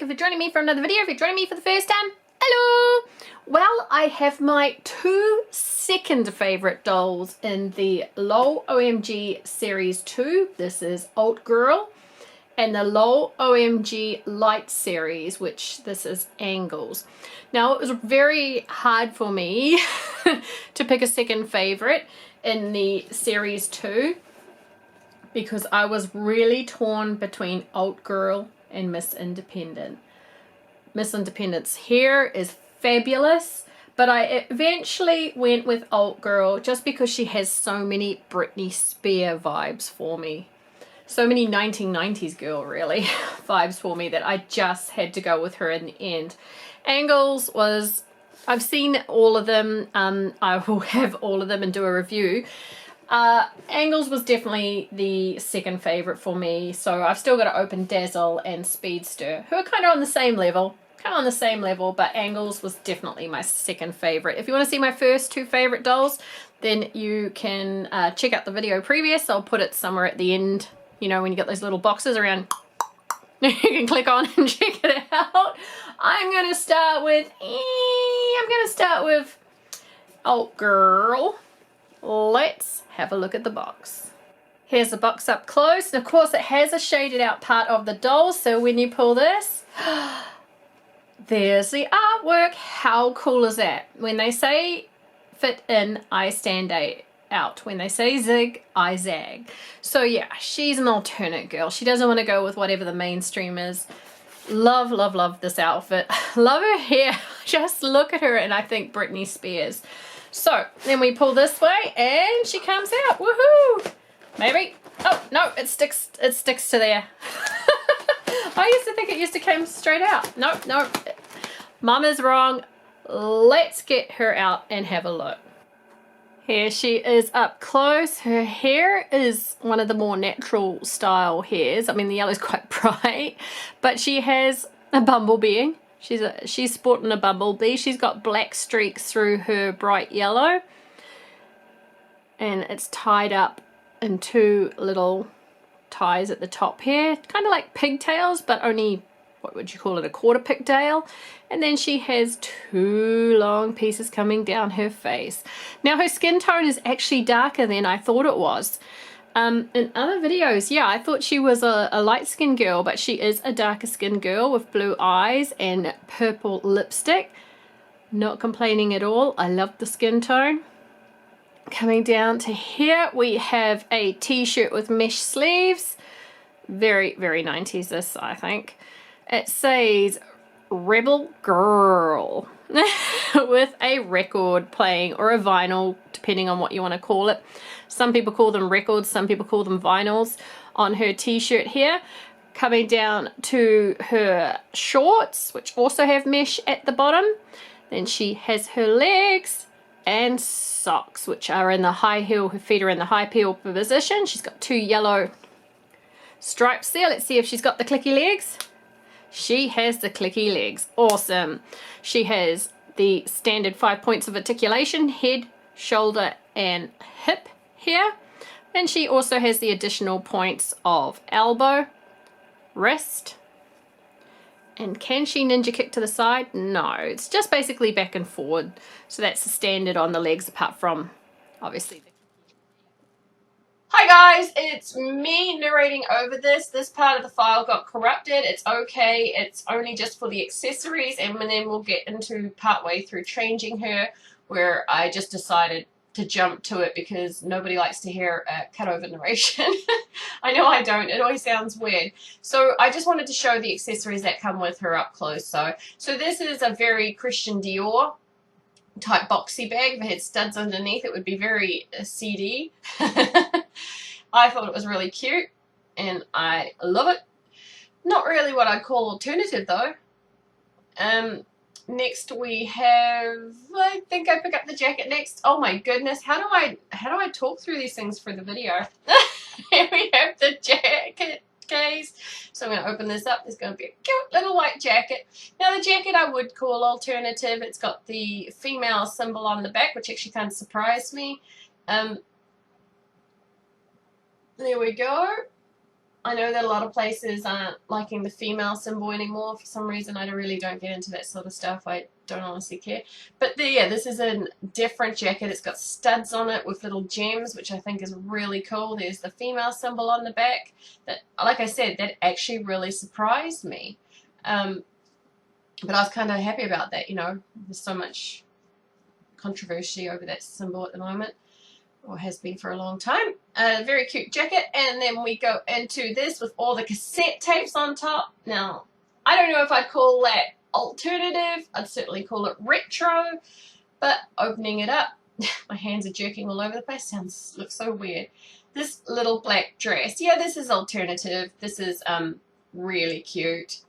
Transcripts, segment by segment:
if you're joining me for another video. If you're joining me for the first time, hello! Well, I have my two second favourite dolls in the LOL OMG Series 2. This is Alt Grrrl, and the LOL OMG Light Series, which this is Angles. Now, it was very hard for me to pick a second favourite in the Series 2 because I was really torn between Alt Grrrl and Miss Independent. Miss Independent's hair is fabulous, but I eventually went with Alt Grrrl just because she has so many Britney Spears vibes for me. So many 1990s girl, really, vibes for me that I just had to go with her in the end. Angles was, I've seen all of them. I will have all of them and do a review. Angles was definitely the second favourite for me. So I've still got to open Dazzle and Speedster, who are kind of on the same level. But Angles was definitely my second favourite. If you want to see my first two favourite dolls, then you can check out the video previous. I'll put it somewhere at the end. You know, when you get those little boxes around, you can click on and check it out. I'm going to start with Alt Grrrl. Let's have a look at the box. Here's the box up close. And of course, it has a shaded out part of the doll. So when you pull this, there's the artwork. How cool is that? When they say fit in, I stand out. When they say zig, I zag. So yeah, she's an alternate girl. She doesn't want to go with whatever the mainstream is. Love, love, love this outfit. Love her hair. Just look at her and I think Britney Spears. So then we pull this way and she comes out. Woohoo! Maybe. Oh no, it sticks to there. I used to think it used to come straight out. Nope, nope. Mama's wrong. Let's get her out and have a look. Here she is up close. Her hair is one of the more natural style hairs. I mean, the yellow's quite bright, but she has a bumblebee. She's sporting a bumblebee. She's got black streaks through her bright yellow, and it's tied up in two little ties at the top here, kind of like pigtails, but only, what would you call it, a quarter pigtail. And then she has two long pieces coming down her face. Now her skin tone is actually darker than I thought it was. In other videos, yeah, I thought she was a light-skinned girl, but she is a darker-skinned girl with blue eyes and purple lipstick. Not complaining at all. I love the skin tone. Coming down to here, we have a t-shirt with mesh sleeves. Very, very 90s this, I think. It says Rebel Girl with a record playing, or a vinyl, depending on what you want to call it. Some people call them records, some people call them vinyls on her t-shirt here. Coming down to her shorts, which also have mesh at the bottom. Then she has her legs and socks, which are in the high heel. Her feet are in the high heel position. She's got two yellow stripes there. Let's see if she's got the clicky legs. She has the clicky legs. Awesome. She has the standard 5 points of articulation, head, shoulder, and hip here. And she also has the additional points of elbow, wrist. And can she ninja kick to the side? No, it's just basically back and forward. So that's the standard on the legs, apart from, obviously, Hi guys, it's me narrating over this. This part of the file got corrupted. It's okay. It's only just for the accessories, and then we'll get into partway through changing her, where I just decided to jump to it because nobody likes to hear a cut over narration. I know I don't. It always sounds weird. So I just wanted to show the accessories that come with her up close. So this is a very Christian Dior type boxy bag. If it had studs underneath, it would be very CD. I thought it was really cute and I love it. Not really what I'd call alternative though. Next we have, I think I pick up the jacket next. Oh my goodness, how do I talk through these things for the video? Here we have the jacket case. So I'm going to open this up. There's going to be a cute little white jacket. Now the jacket I would call alternative. It's got the female symbol on the back, which actually kind of surprised me. There we go. I know that a lot of places aren't liking the female symbol anymore. For some reason, I really don't get into that sort of stuff. I don't honestly care. But yeah, this is a different jacket. It's got studs on it with little gems, which I think is really cool. There's the female symbol on the back. That, like I said, that actually really surprised me. But I was kind of happy about that, you know. There's so much controversy over that symbol at the moment, or has been for a long time. A very cute jacket, and then we go into this with all the cassette tapes on top. Now, I don't know if I'd call that alternative. I'd certainly call it retro, but opening it up, my hands are jerking all over the place. Looks so weird. This little black dress, yeah, this is alternative. This is really cute.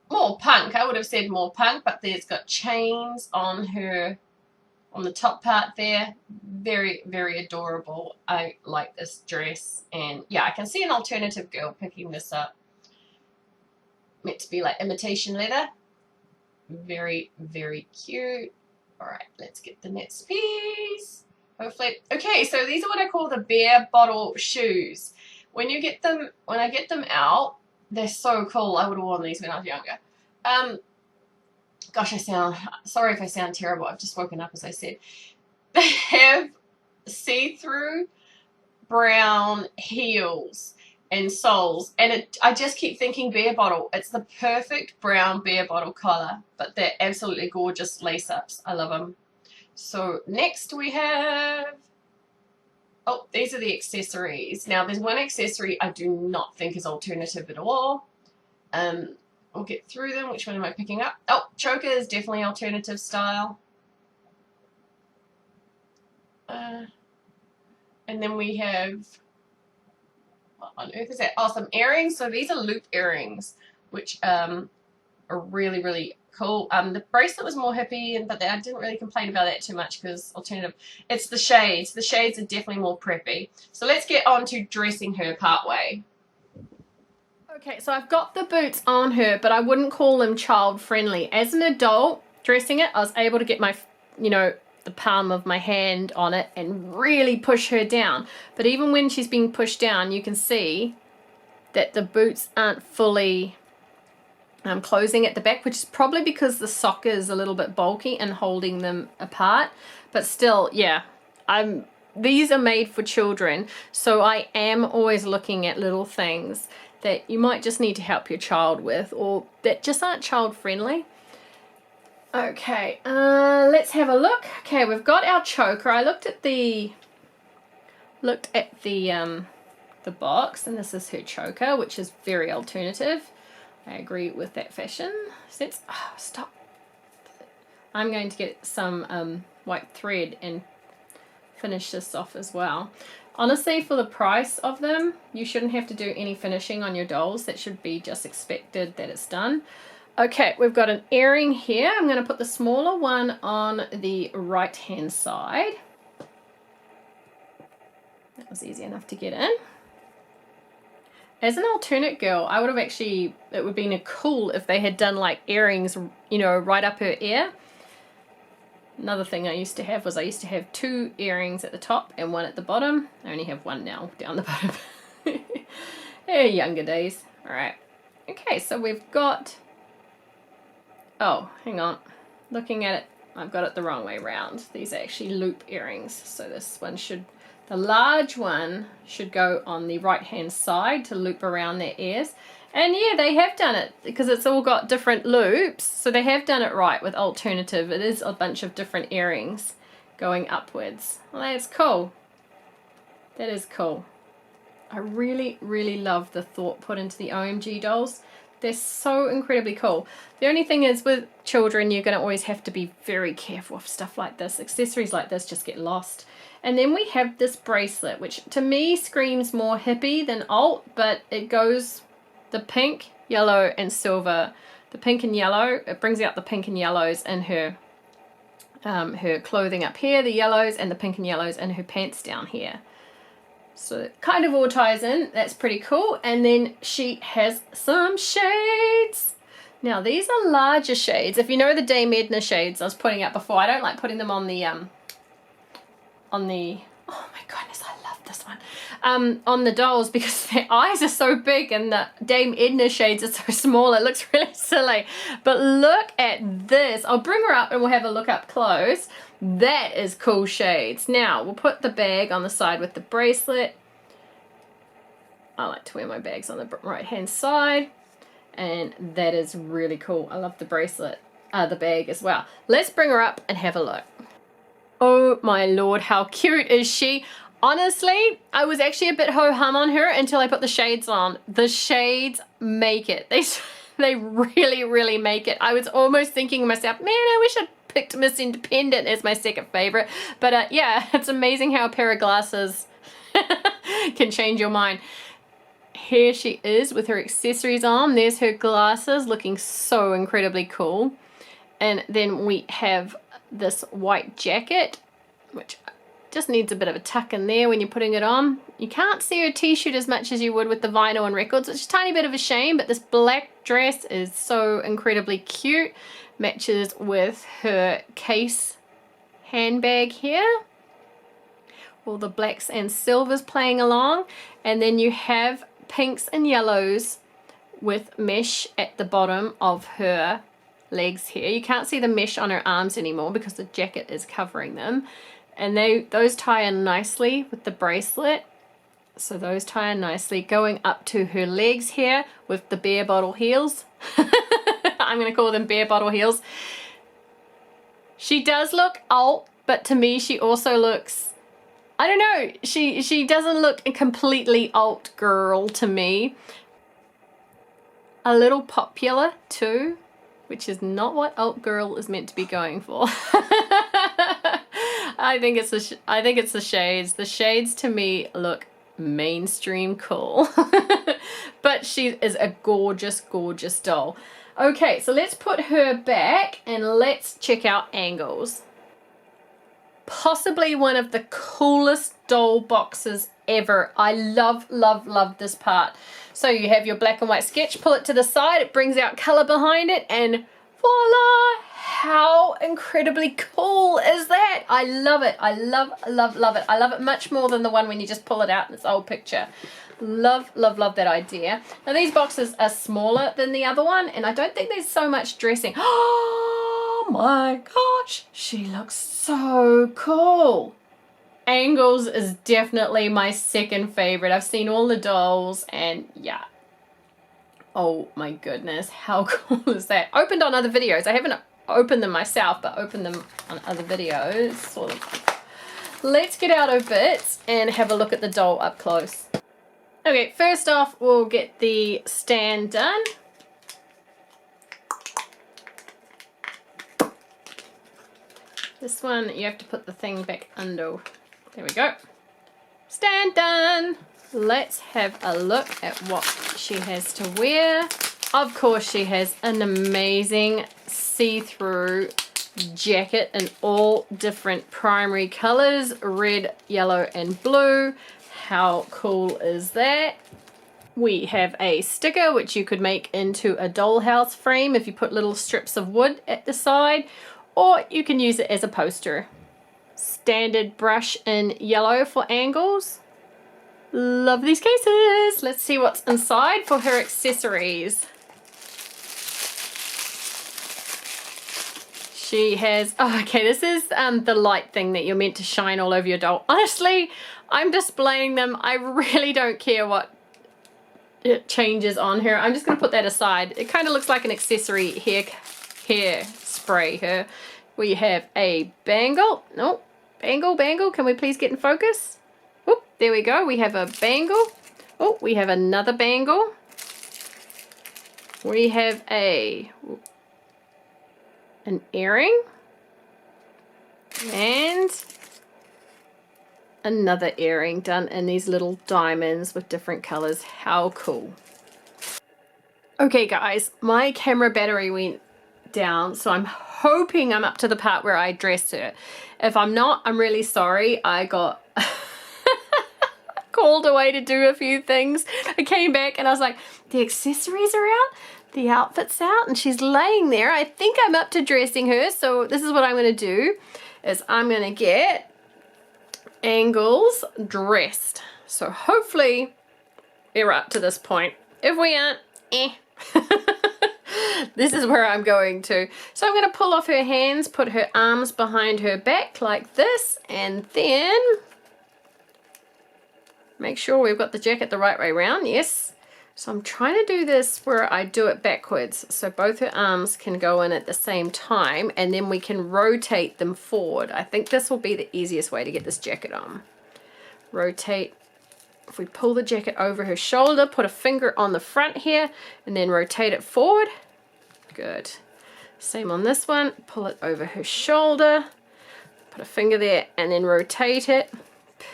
More punk, I would have said more punk, but there's got chains on her, on the top part there. Very, very adorable. I like this dress, and yeah, I can see an alternative girl picking this up. Meant to be like imitation leather. Very, very cute. Alright, let's get the next piece. Hopefully, okay, so these are what I call the beer bottle shoes. When I get them out, they're so cool. I would have worn these when I was younger. Gosh, sorry if I sound terrible. I've just woken up, as I said. They have see-through brown heels and soles, and I just keep thinking beer bottle. It's the perfect brown beer bottle collar, but they're absolutely gorgeous lace-ups. I love them. So next we have, oh, these are the accessories. Now, there's one accessory I do not think is alternative at all. I'll get through them. Which one am I picking up? Oh, choker is definitely alternative style. And then we have, what on earth is that? Oh, some earrings. So these are loop earrings, which are really, really cool. The bracelet was more hippie, but I didn't really complain about that too much because alternative. It's the shades. The shades are definitely more preppy. So let's get on to dressing her part way. Okay, so I've got the boots on her, but I wouldn't call them child friendly. As an adult dressing it, I was able to get my, you know, the palm of my hand on it and really push her down. But even when she's being pushed down, you can see that the boots aren't fully closing at the back, which is probably because the sock is a little bit bulky and holding them apart. But still, yeah, these are made for children, so I am always looking at little things that you might just need to help your child with, or that just aren't child friendly. Okay, let's have a look. Okay, we've got our choker. I looked at the box, and this is her choker, which is very alternative. I agree with that fashion sense. Oh, stop. I'm going to get some white thread and finish this off as well. Honestly, for the price of them, you shouldn't have to do any finishing on your dolls. That should be just expected that it's done. Okay, we've got an earring here. I'm going to put the smaller one on the right-hand side. That was easy enough to get in. As an alternate girl, I would have actually, it would have been cool if they had done like earrings, you know, right up her ear. Another thing I used to have was I used to have 2 earrings at the top and 1 at the bottom. I only have 1 now down the bottom. Younger days. All right. Okay, so we've got, oh, hang on. Looking at it, I've got it the wrong way around. These are actually loop earrings. So this one should, the large one should go on the right-hand side to loop around their ears. And yeah, they have done it because it's all got different loops. So they have done it right with alternative. It is a bunch of different earrings going upwards. Well, that's cool. That is cool. I really, really love the thought put into the OMG dolls. They're so incredibly cool. The only thing is with children, you're going to always have to be very careful with stuff like this. Accessories like this just get lost. And then we have this bracelet, which to me screams more hippie than alt, but it goes the pink, yellow, and silver. The pink and yellow, it brings out the pink and yellows in her clothing up here, the yellows and the pink and yellows in her pants down here. So it kind of all ties in. That's pretty cool. And then she has some shades. Now these are larger shades. If you know the Dame Edna shades I was putting up before, I don't like putting them on the, oh my goodness, I love this one. on the dolls because their eyes are so big and the Dame Edna shades are so small. It looks really silly. But look at this. I'll bring her up and we'll have a look up close. That is cool shades. Now, we'll put the bag on the side with the bracelet. I like to wear my bags on the right hand side. And that is really cool. I love the bracelet, the bag as well. Let's bring her up and have a look. Oh my lord, how cute is she? Honestly, I was actually a bit ho-hum on her until I put the shades on. The shades make it. They really, really make it. I was almost thinking to myself, man, I wish I'd picked Miss Independent as my second favorite. But yeah, it's amazing how a pair of glasses can change your mind. Here she is with her accessories on. There's her glasses looking so incredibly cool. And then we have this white jacket, which just needs a bit of a tuck in there when you're putting it on. You can't see her t-shirt as much as you would with the vinyl and records, which is a tiny bit of a shame, but this black dress is so incredibly cute. Matches with her case handbag here. All the blacks and silvers playing along. And then you have pinks and yellows with mesh at the bottom of her legs here. You can't see the mesh on her arms anymore because the jacket is covering them. And those tie in nicely with the bracelet. So those tie in nicely going up to her legs here with the beer bottle heels. I'm going to call them beer bottle heels. She does look alt, but to me she also looks, I don't know, she doesn't look completely alt girl to me. A little popular too, which is not what alt girl is meant to be going for. I think it's the shades. The shades to me look mainstream cool. But she is a gorgeous, gorgeous doll. Okay, so let's put her back and let's check out angles. Possibly one of the coolest doll boxes ever. I love, love, love this part. So you have your black and white sketch, pull it to the side, it brings out color behind it, and voila! How incredibly cool is that? I love it. I love, love, love it. I love it much more than the one when you just pull it out in this old picture. Love, love, love that idea. Now these boxes are smaller than the other one, and I don't think there's so much dressing. Oh my gosh, she looks so cool. Angles is definitely my second favorite. I've seen all the dolls and yeah. Oh my goodness, how cool is that? Opened on other videos. I haven't opened them myself, but opened them on other videos, sort of. Let's get out of bits and have a look at the doll up close. Okay, first off, we'll get the stand done. This one, you have to put the thing back under. There we go. Stand done. Let's have a look at what she has to wear. Of course, she has an amazing see-through jacket in all different primary colors, red, yellow, and blue. How cool is that? We have a sticker which you could make into a dollhouse frame if you put little strips of wood at the side, or you can use it as a poster. Standard brush in yellow for angles. Love these cases. Let's see what's inside for her accessories. She has, oh, okay, this is the light thing that you're meant to shine all over your doll. Honestly, I'm displaying them. I really don't care what it changes on her. I'm just going to put that aside. It kind of looks like an accessory hair spray here. We have a bangle. No, bangle. Can we please get in focus? Oh, there we go. We have a bangle. Oh, we have another bangle. We have an earring and another earring done in these little diamonds with different colors. How cool. Okay guys, my camera battery went down, so I'm hoping I'm up to the part where I dress her. If I'm not, I'm really sorry. I got called away to do a few things. I came back and I was like, the accessories are out, the outfit's out, and she's laying there. I think I'm up to dressing her, so this is what I'm going to do, is I'm going to get Angles dressed. So hopefully we're up to this point. If we aren't, this is where I'm going to. So I'm going to pull off her hands, put her arms behind her back like this, and then make sure we've got the jacket the right way around. Yes. So I'm trying to do this where I do it backwards, so both her arms can go in at the same time, and then we can rotate them forward. I think this will be the easiest way to get this jacket on. Rotate. If we pull the jacket over her shoulder, put a finger on the front here, and then rotate it forward. Good. Same on this one. Pull it over her shoulder, put a finger there, and then rotate it.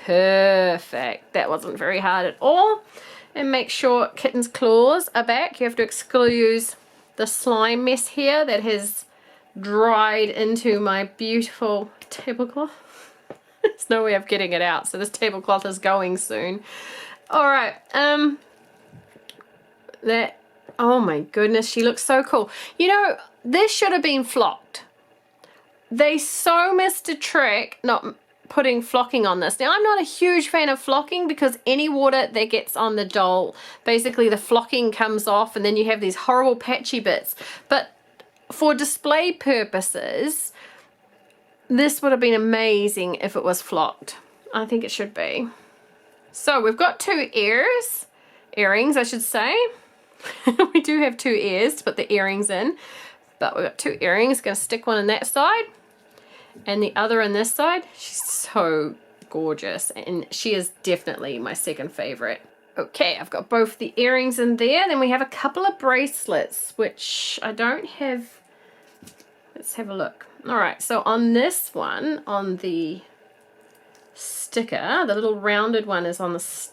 Perfect. That wasn't very hard at all. And make sure kitten's claws are back. You have to excuse the slime mess here that has dried into my beautiful tablecloth. There's no way of getting it out, so this tablecloth is going soon. All right, oh my goodness, she looks so cool. You know, this should have been flocked. They so missed a trick not putting flocking on this. Now, I'm not a huge fan of flocking because any water that gets on the doll, basically the flocking comes off and then you have these horrible patchy bits. But for display purposes, this would have been amazing if it was flocked. I think it should be. So we've got two earrings, I should say. We do have two ears to put the earrings in, but we've got two earrings. Gonna stick one on that side and the other on this side. She's so gorgeous, and she is definitely my second favorite. Okay, I've got both the earrings in there. Then we have a couple of bracelets, which I don't have. Let's have a look. All right, so on this one, on the sticker, the little rounded one is on the...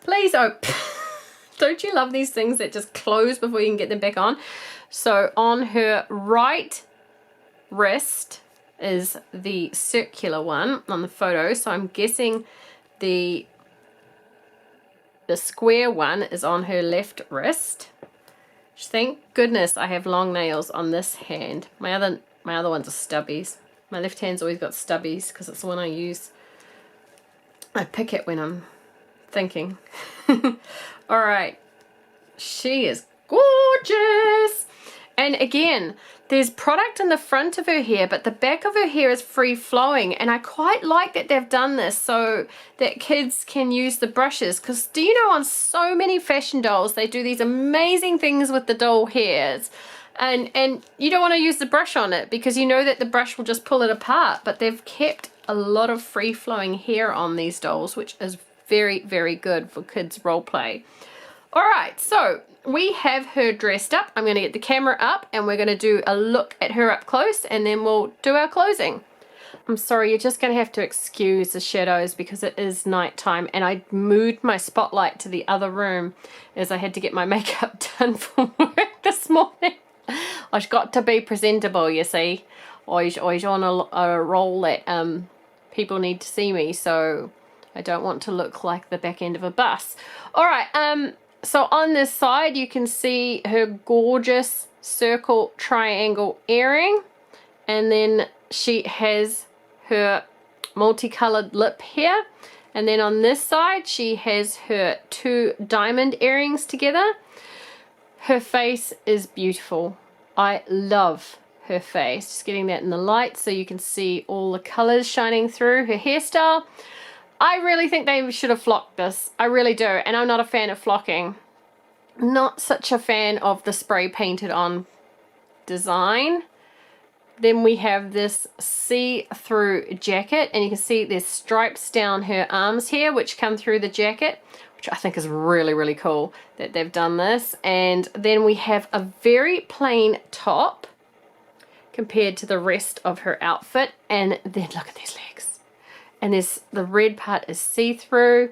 Please, oh, don't you love these things that just close before you can get them back on? So on her right wrist is the circular one on the photo. So I'm guessing the square one is on her left wrist. Thank goodness I have long nails on this hand. My other ones are stubbies. My left hand's always got stubbies because it's the one I use. I pick it when I'm thinking. All right. She is gorgeous. And again, there's product in the front of her hair, but the back of her hair is free flowing. And I quite like that they've done this so that kids can use the brushes. Because do you know, on so many fashion dolls, they do these amazing things with the doll hairs. And you don't want to use the brush on it because you know that the brush will just pull it apart. But they've kept a lot of free flowing hair on these dolls, which is very, very good for kids role play. All right, so we have her dressed up. I'm going to get the camera up and we're going to do a look at her up close and then we'll do our closing. I'm sorry, you're just going to have to excuse the shadows because it is nighttime and I moved my spotlight to the other room as I had to get my makeup done for work this morning. I've got to be presentable, you see. Always on a roll that people need to see me, so I don't want to look like the back end of a bus. All right, so on this side you can see her gorgeous circle triangle earring, and then she has her multicolored lip here, and then on this side she has her two diamond earrings together. Her face is beautiful. I love her face. Just getting that in the light so you can see all the colors shining through. Her hairstyle, I really think they should have flocked this. I really do. And I'm not a fan of flocking. Not such a fan of the spray painted on design. Then we have this see-through jacket, and you can see there's stripes down her arms here which come through the jacket, which I think is really, really cool that they've done this. And then we have a very plain top compared to the rest of her outfit, and then look at these legs. And the red part is see-through,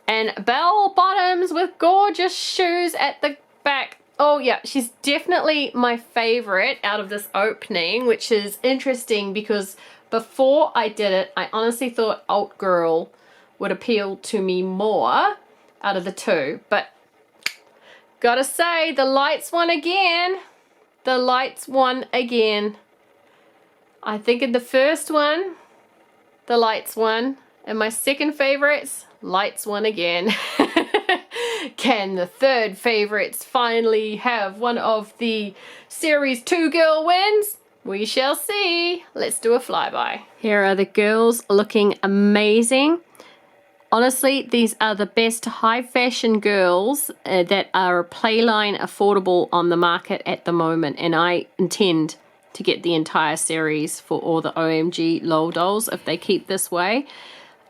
and bell bottoms with gorgeous shoes at the back. Oh yeah, she's definitely my favorite out of this opening, which is interesting because before I did it, I honestly thought Alt Grrrl would appeal to me more out of the two. But gotta say, the lights won again. The lights won again. I think in the first one, the lights won. And my second favorites, lights won again. Can the third favorites finally have one of the Series 2 girl wins? We shall see. Let's do a flyby. Here are the girls looking amazing. Honestly, these are the best high fashion girls that are playline affordable on the market at the moment. And I intend to get the entire series for all the OMG LOL dolls if they keep this way.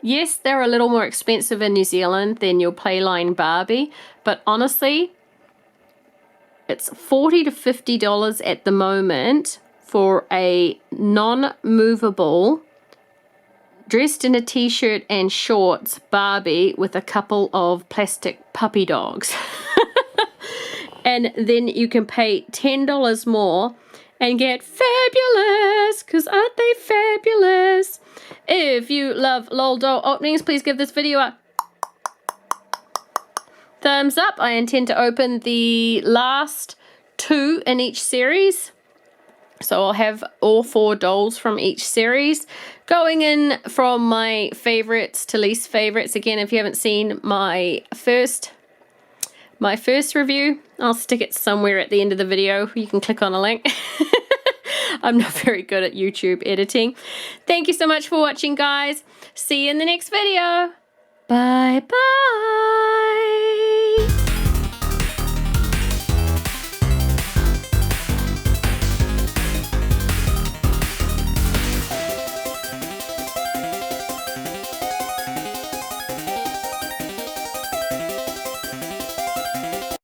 Yes, they're a little more expensive in New Zealand than your playline Barbie, but honestly, it's $40 to $50 at the moment for a non-movable, dressed in a t-shirt and shorts Barbie with a couple of plastic puppy dogs. And then you can pay $10 more and get fabulous, because aren't they fabulous? If you love LOL doll openings, please give this video a thumbs up. I intend to open the last 2 in each series. So I'll have all 4 dolls from each series. Going in from my favorites to least favorites. Again, if you haven't seen my first review, I'll stick it somewhere at the end of the video. You can click on a link. I'm not very good at YouTube editing. Thank you so much for watching, guys. See you in the next video. Bye bye.